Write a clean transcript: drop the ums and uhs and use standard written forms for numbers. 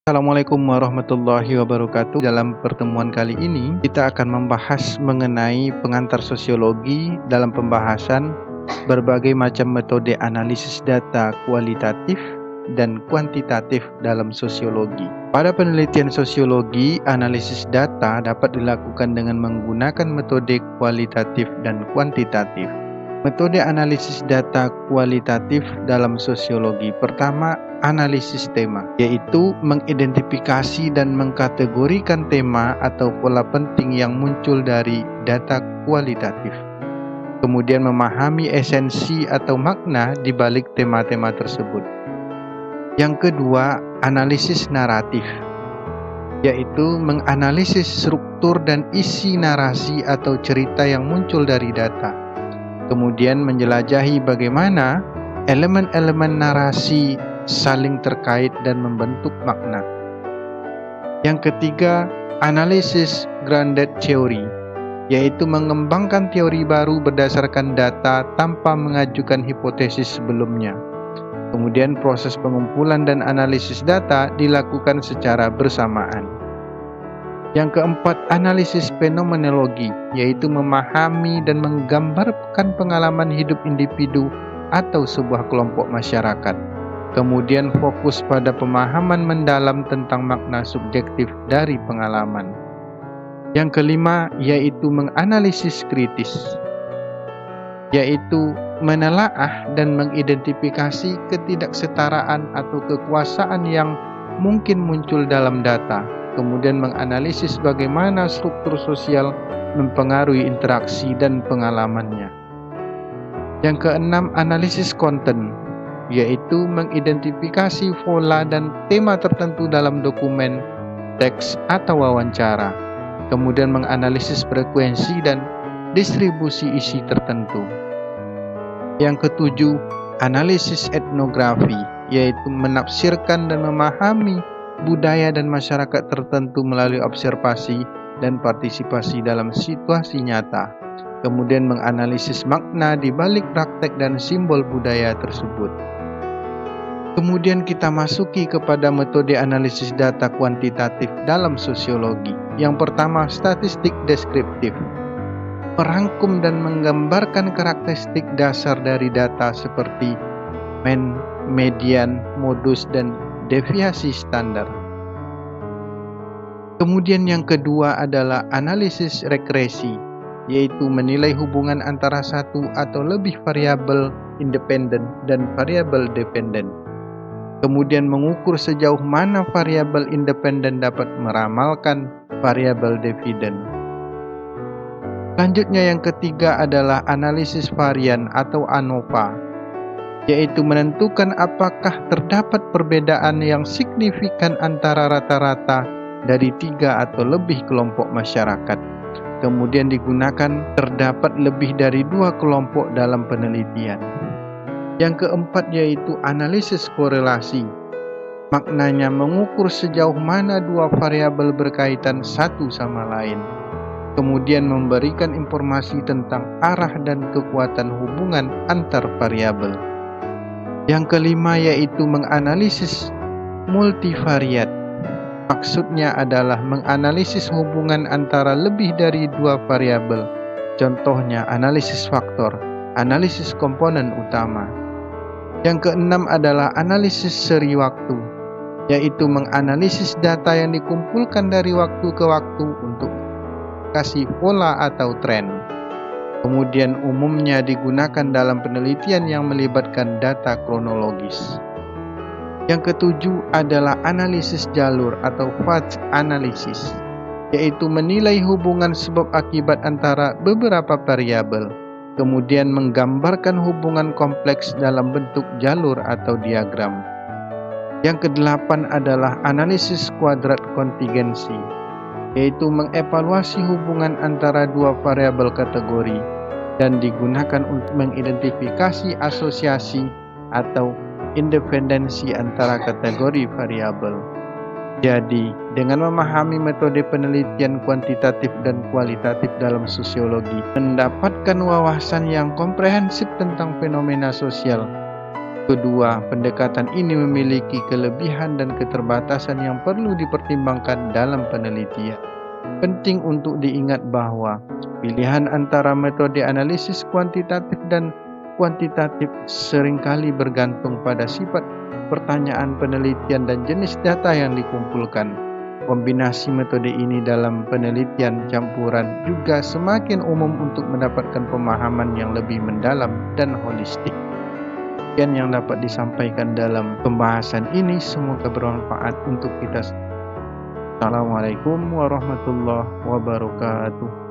Assalamualaikum warahmatullahi wabarakatuh. Dalam pertemuan kali ini, kita akan membahas mengenai pengantar sosiologi dalam pembahasan berbagai macam metode analisis data kualitatif dan kuantitatif dalam sosiologi. Pada penelitian sosiologi, analisis data dapat dilakukan dengan menggunakan metode kualitatif dan kuantitatif. Metode analisis data kualitatif dalam sosiologi. Pertama, analisis tema, yaitu mengidentifikasi dan mengkategorikan tema atau pola penting yang muncul dari data kualitatif. Kemudian memahami esensi atau makna di balik tema-tema tersebut. Yang kedua, analisis naratif, yaitu menganalisis struktur dan isi narasi atau cerita yang muncul dari data. Kemudian menjelajahi bagaimana elemen-elemen narasi saling terkait dan membentuk makna. Yang ketiga, analisis grounded theory, yaitu mengembangkan teori baru berdasarkan data tanpa mengajukan hipotesis sebelumnya. Kemudian proses pengumpulan dan analisis data dilakukan secara bersamaan. Yang keempat, analisis fenomenologi, yaitu memahami dan menggambarkan pengalaman hidup individu atau sebuah kelompok masyarakat. Kemudian fokus pada pemahaman mendalam tentang makna subjektif dari pengalaman. Yang kelima, yaitu menganalisis kritis, yaitu menelaah dan mengidentifikasi ketidaksetaraan atau kekuasaan yang mungkin muncul dalam data. Kemudian menganalisis bagaimana struktur sosial mempengaruhi interaksi dan pengalamannya. Yang keenam, analisis konten, yaitu mengidentifikasi pola dan tema tertentu dalam dokumen, teks, atau wawancara. Kemudian menganalisis frekuensi dan distribusi isi tertentu. Yang ketujuh, analisis etnografi, yaitu menafsirkan dan memahami budaya dan masyarakat tertentu melalui observasi dan partisipasi dalam situasi nyata. Kemudian menganalisis makna di balik praktek dan simbol budaya tersebut. Kemudian kita masuki kepada metode analisis data kuantitatif dalam sosiologi. Yang pertama, statistik deskriptif, merangkum dan menggambarkan karakteristik dasar dari data seperti mean, median, modus, dan deviasi standar. Kemudian yang kedua adalah analisis regresi, yaitu menilai hubungan antara satu atau lebih variabel independen dan variabel dependen. Kemudian mengukur sejauh mana variabel independen dapat meramalkan variabel dependen. Selanjutnya yang ketiga adalah analisis varian atau ANOVA, yaitu menentukan apakah terdapat perbedaan yang signifikan antara rata-rata dari 3 atau lebih kelompok masyarakat. Kemudian digunakan terdapat lebih dari 2 kelompok dalam penelitian. Yang keempat yaitu analisis korelasi, maknanya mengukur sejauh mana 2 variabel berkaitan satu sama lain. Kemudian memberikan informasi tentang arah dan kekuatan hubungan antar variabel. Yang kelima yaitu menganalisis multivariat. Maksudnya adalah menganalisis hubungan antara lebih dari 2 variabel. Contohnya analisis faktor, analisis komponen utama. Yang keenam adalah analisis seri waktu, yaitu menganalisis data yang dikumpulkan dari waktu ke waktu untuk kasih pola atau tren. Kemudian umumnya digunakan dalam penelitian yang melibatkan data kronologis. Yang ketujuh adalah analisis jalur atau path analysis, yaitu menilai hubungan sebab akibat antara beberapa variabel, kemudian menggambarkan hubungan kompleks dalam bentuk jalur atau diagram. Yang kedelapan adalah analisis kuadrat kontingensi, yaitu mengevaluasi hubungan antara 2 variabel kategori dan digunakan untuk mengidentifikasi asosiasi atau independensi antara kategori variabel. Jadi, dengan memahami metode penelitian kuantitatif dan kualitatif dalam sosiologi, mendapatkan wawasan yang komprehensif tentang fenomena sosial, Kedua, pendekatan ini memiliki kelebihan dan keterbatasan yang perlu dipertimbangkan dalam penelitian. Penting untuk diingat bahwa pilihan antara metode analisis kuantitatif dan kuantitatif seringkali bergantung pada sifat pertanyaan penelitian dan jenis data yang dikumpulkan. Kombinasi metode ini dalam penelitian campuran juga semakin umum untuk mendapatkan pemahaman yang lebih mendalam dan holistik. Sekian yang dapat disampaikan dalam pembahasan ini, semoga bermanfaat untuk kita. Assalamualaikum warahmatullahi wabarakatuh.